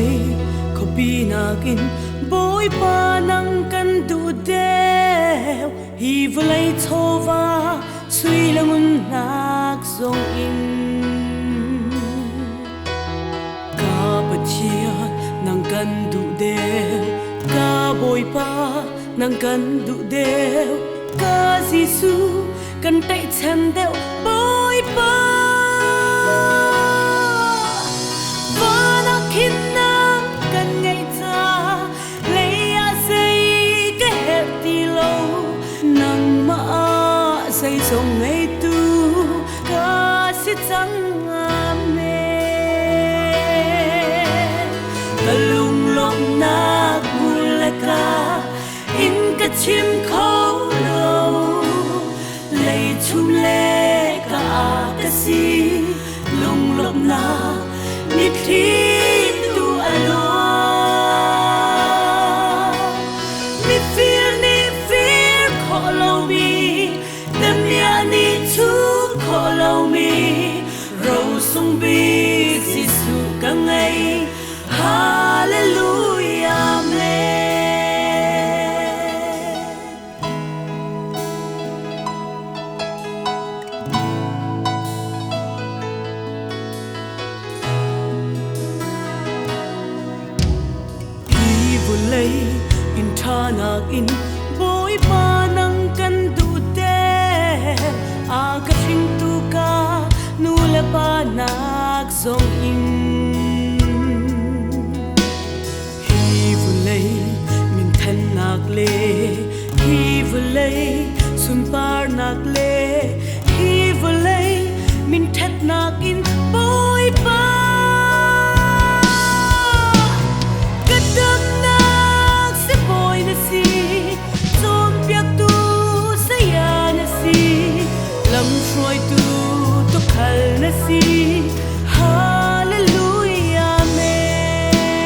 lấy khó bi nakin bối ba nang kan du đeo hi vừa lấy thova suy langun nak song in ka bachia nang kan du đeo ka bối ba nang kan du đeo ka Giêsu kan tay chân đeo bối ba và nó khiến nang kan ngày ta lấy a say cái hết đi lâu nang ma say sông ngày tu ca sĩ chẳng amen ta lung lom nag mulaka in ka chim khâu lâu lấy chum lê ka si lung lom na ni thi tu alo ni fear khó lâu mi đam ya ni chu khó lâu mi râu sung bi Giêsu cả ngày hallelujah amen. Lấy in tha nak in bối ba nang kan du te a ka thing tu ka nu le pa nak zong in hi vu lấy min than nak le hi vu lấy sun par nak le hi vu lấy min that nak in bối ba Rồi tu to khal na si hallelujah amen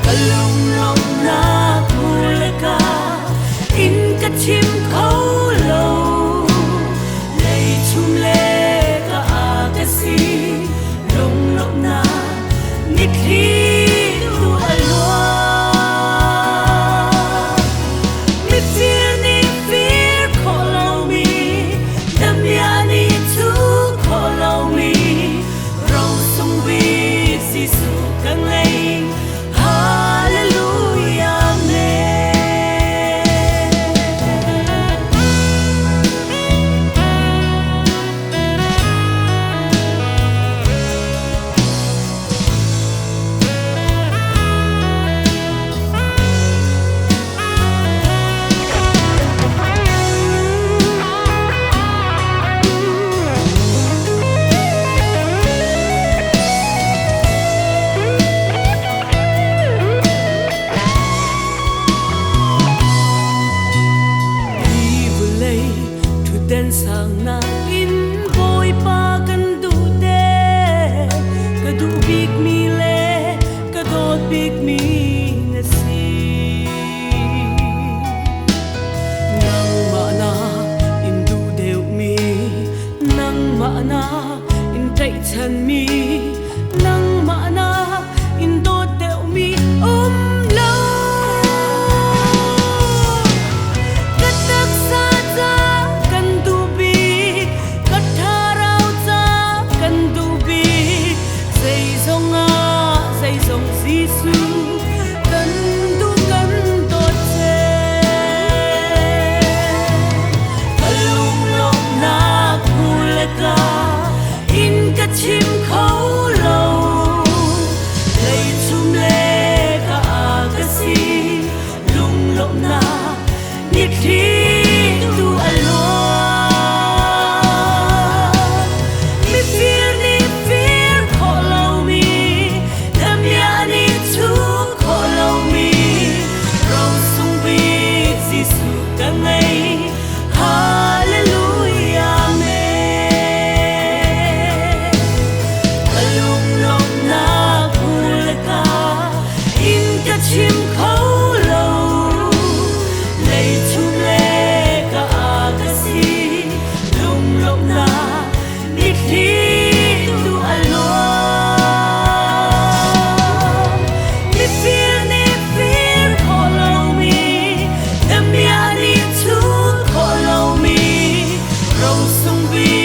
kalung long na mulaka in ka chim khâu lâu lấy chum le ka a ka si long long na nit hi tu alwa vì